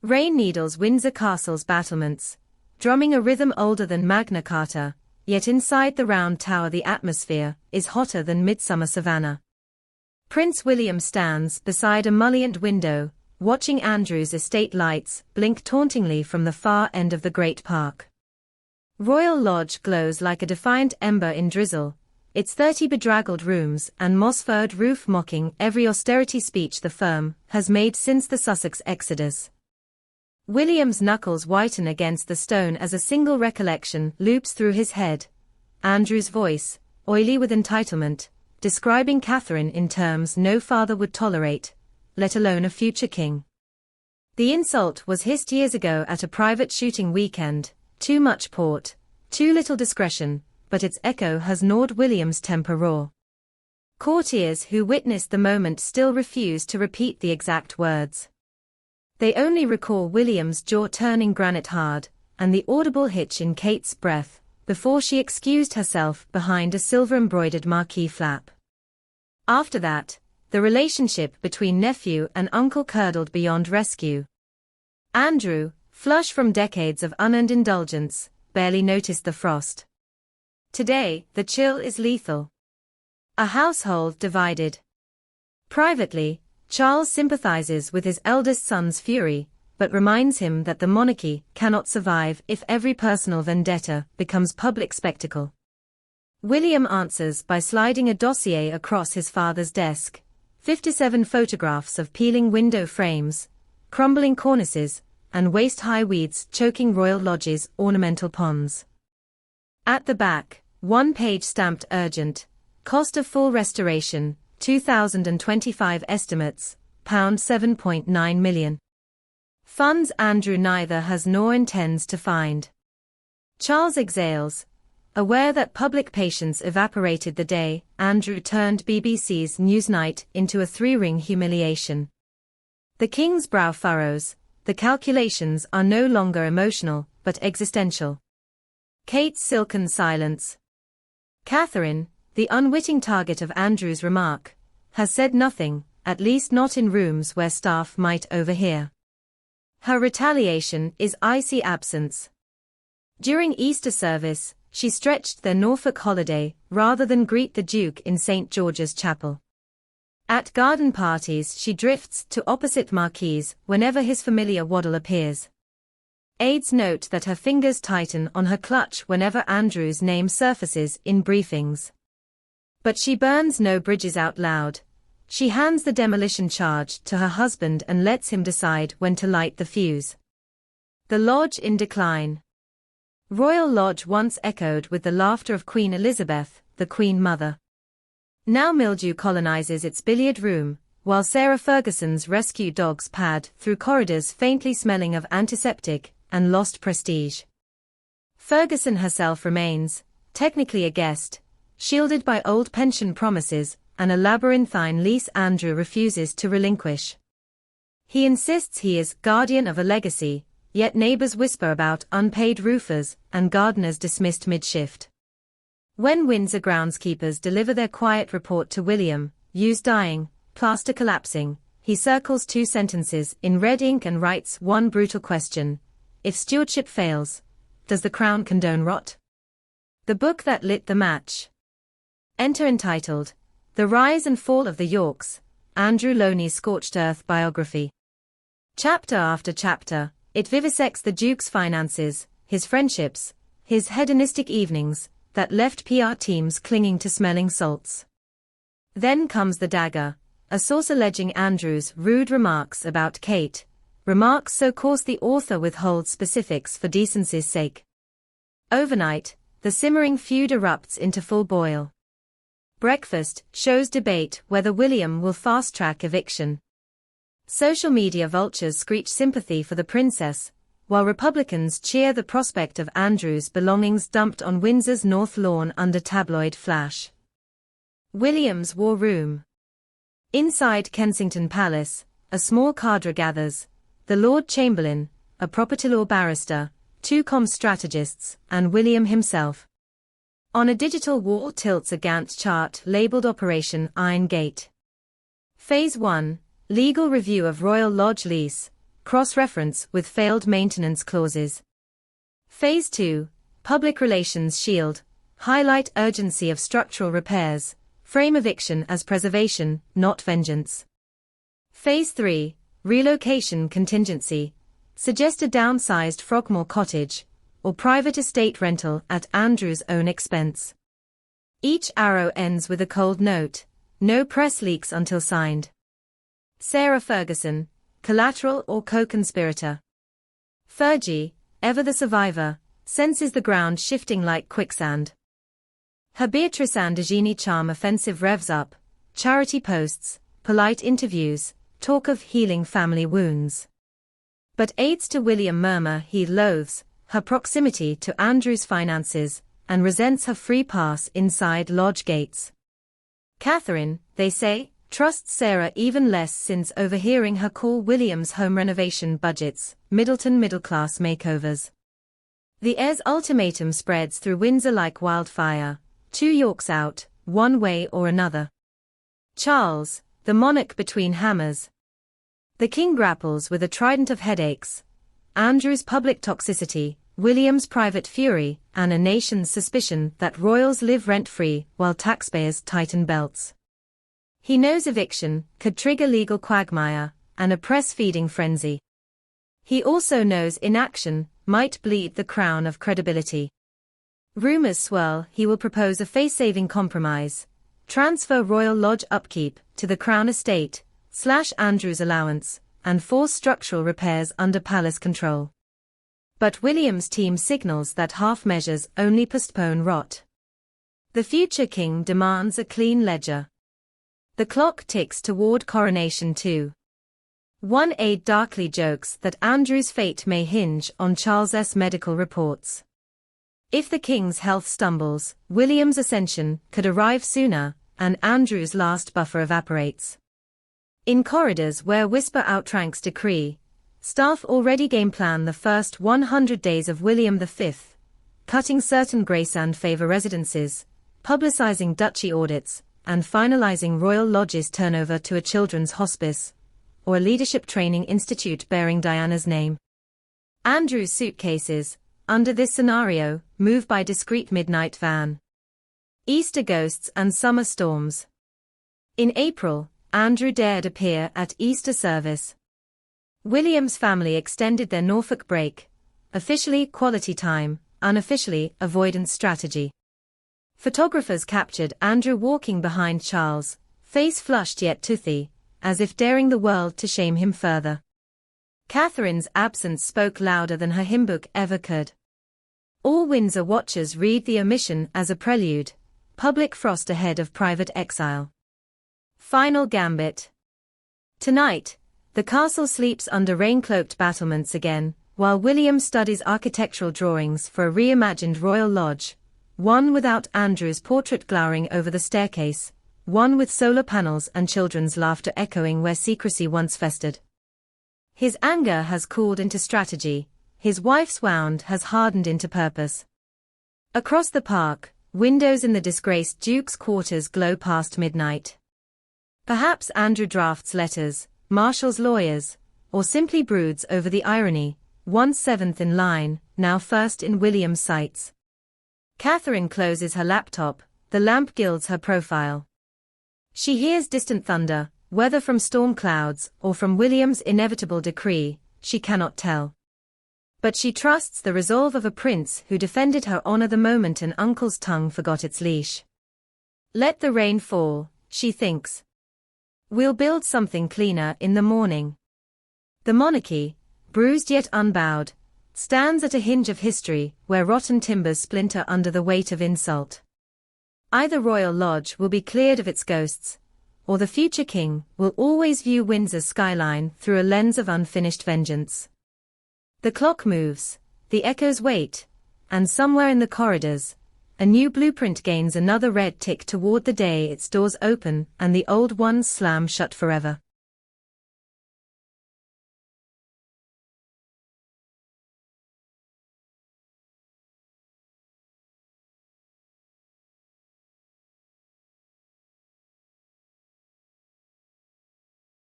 Rain needles Windsor Castle's battlements, drumming a rhythm older than Magna Carta, yet inside the round tower the atmosphere is hotter than midsummer savannah. Prince William stands beside a mullioned window, watching Andrew's estate lights blink tauntingly from the far end of the great park. Royal Lodge glows like a defiant ember in drizzle, its 30 bedraggled rooms and moss-furred roof mocking every austerity speech the firm has made since the Sussex exodus. William's knuckles whiten against the stone as a single recollection loops through his head. Andrew's voice, oily with entitlement, describing Catherine in terms no father would tolerate, let alone a future king. The insult was hissed years ago at a private shooting weekend, too much port, too little discretion, but its echo has gnawed William's temper raw. Courtiers who witnessed the moment still refuse to repeat the exact words. They only recall William's jaw turning granite hard, and the audible hitch in Kate's breath, before she excused herself behind a silver-embroidered marquee flap. After that, the relationship between nephew and uncle curdled beyond rescue. Andrew, flush from decades of unearned indulgence, barely noticed the frost. Today, the chill is lethal. A household divided. Privately, Charles sympathizes with his eldest son's fury, but reminds him that the monarchy cannot survive if every personal vendetta becomes public spectacle. William answers by sliding a dossier across his father's desk, 57 photographs of peeling window frames, crumbling cornices, and waist-high weeds choking Royal Lodge's ornamental ponds. At the back, one page stamped urgent, cost of full restoration, 2025 estimates, £7.9 million. Funds Andrew neither has nor intends to find. Charles exhales, aware that public patience evaporated the day Andrew turned BBC's Newsnight into a three-ring humiliation. The king's brow furrows, the calculations are no longer emotional, but existential. Kate's silken silence. Catherine, the unwitting target of Andrew's remark, has said nothing, at least not in rooms where staff might overhear. Her retaliation is icy absence. During Easter service, she stretched their Norfolk holiday rather than greet the Duke in St. George's Chapel. At garden parties she drifts to opposite marquees whenever his familiar waddle appears. Aides note that her fingers tighten on her clutch whenever Andrew's name surfaces in briefings. But she burns no bridges out loud. She hands the demolition charge to her husband and lets him decide when to light the fuse. The Lodge in decline. Royal Lodge once echoed with the laughter of Queen Elizabeth, the Queen Mother. Now mildew colonizes its billiard room, while Sarah Ferguson's rescue dogs pad through corridors faintly smelling of antiseptic and lost prestige. Ferguson herself remains, technically a guest, shielded by old pension promises and a labyrinthine lease Andrew refuses to relinquish. He insists he is guardian of a legacy, yet neighbors whisper about unpaid roofers and gardeners dismissed mid-shift. When Windsor groundskeepers deliver their quiet report to William, ewes dying, plaster collapsing, he circles two sentences in red ink and writes one brutal question: if stewardship fails, does the crown condone rot? The book that lit the match. Enter entitled, The Rise and Fall of the Yorks, Andrew Loney's scorched earth biography. Chapter after chapter, it vivisects the Duke's finances, his friendships, his hedonistic evenings, that left PR teams clinging to smelling salts. Then comes the dagger, a source alleging Andrew's rude remarks about Kate, remarks so coarse the author withholds specifics for decency's sake. Overnight, the simmering feud erupts into full boil. Breakfast shows debate whether William will fast-track eviction. Social media vultures screech sympathy for the princess, while Republicans cheer the prospect of Andrew's belongings dumped on Windsor's North Lawn under tabloid flash. William's War Room. Inside Kensington Palace, a small cadre gathers, the Lord Chamberlain, a property law barrister, two comms strategists, and William himself. On a digital wall tilts a Gantt chart labeled Operation Iron Gate. Phase 1, Legal Review of Royal Lodge Lease, cross-reference with failed maintenance clauses. Phase 2, public relations shield, highlight urgency of structural repairs, frame eviction as preservation, not vengeance. Phase 3, relocation contingency, suggest a downsized Frogmore cottage, or private estate rental at Andrew's own expense. Each arrow ends with a cold note, no press leaks until signed. Sarah Ferguson, collateral or co-conspirator. Fergie, ever the survivor, senses the ground shifting like quicksand. Her Beatrice and Eugenie charm offensive revs up, charity posts, polite interviews, talk of healing family wounds. But aides to William murmur he loathes her proximity to Andrew's finances, and resents her free pass inside lodge gates. Catherine, they say, trusts Sarah even less since overhearing her call William's home renovation budgets Middleton middle-class makeovers. The heir's ultimatum spreads through Windsor like wildfire, 2 Yorks out, one way or another. Charles, the monarch between hammers. The king grapples with a trident of headaches: Andrew's public toxicity, William's private fury, and a nation's suspicion that royals live rent-free while taxpayers tighten belts. He knows eviction could trigger legal quagmire and a press-feeding frenzy. He also knows inaction might bleed the crown of credibility. Rumors swirl he will propose a face-saving compromise: transfer Royal Lodge upkeep to the Crown Estate, slash Andrew's allowance, and force structural repairs under palace control. But William's team signals that half measures only postpone rot. The future king demands a clean ledger. The clock ticks toward coronation too. One aide darkly jokes that Andrew's fate may hinge on Charles's medical reports. If the king's health stumbles, William's ascension could arrive sooner, and Andrew's last buffer evaporates. In corridors where whisper outranks decree, staff already game plan the first 100 days of William V, cutting certain grace and favor residences, publicizing duchy audits, and finalizing Royal Lodge's turnover to a children's hospice, or a leadership training institute bearing Diana's name. Andrew's suitcases, under this scenario, move by discreet midnight van. Easter ghosts and summer storms. In April, Andrew dared appear at Easter service. William's family extended their Norfolk break, officially quality time, unofficially avoidance strategy. Photographers captured Andrew walking behind Charles, face flushed yet toothy, as if daring the world to shame him further. Catherine's absence spoke louder than her hymnbook ever could. All Windsor watchers read the omission as a prelude, public frost ahead of private exile. Final gambit. Tonight, the castle sleeps under rain-cloaked battlements again, while William studies architectural drawings for a reimagined royal lodge, one without Andrew's portrait glowering over the staircase, one with solar panels and children's laughter echoing where secrecy once festered. His anger has cooled into strategy, his wife's wound has hardened into purpose. Across the park, windows in the disgraced Duke's quarters glow past midnight. Perhaps Andrew drafts letters, marshals lawyers, or simply broods over the irony, once 7th in line, now first in William's sights. Catherine closes her laptop, the lamp gilds her profile. She hears distant thunder, whether from storm clouds or from William's inevitable decree, she cannot tell. But she trusts the resolve of a prince who defended her honor the moment an uncle's tongue forgot its leash. Let the rain fall, she thinks. We'll build something cleaner in the morning. The monarchy, bruised yet unbowed, stands at a hinge of history where rotten timbers splinter under the weight of insult. Either Royal Lodge will be cleared of its ghosts, or the future king will always view Windsor's skyline through a lens of unfinished vengeance. The clock moves, the echoes wait, and somewhere in the corridors, a new blueprint gains another red tick toward the day its doors open and the old ones slam shut forever.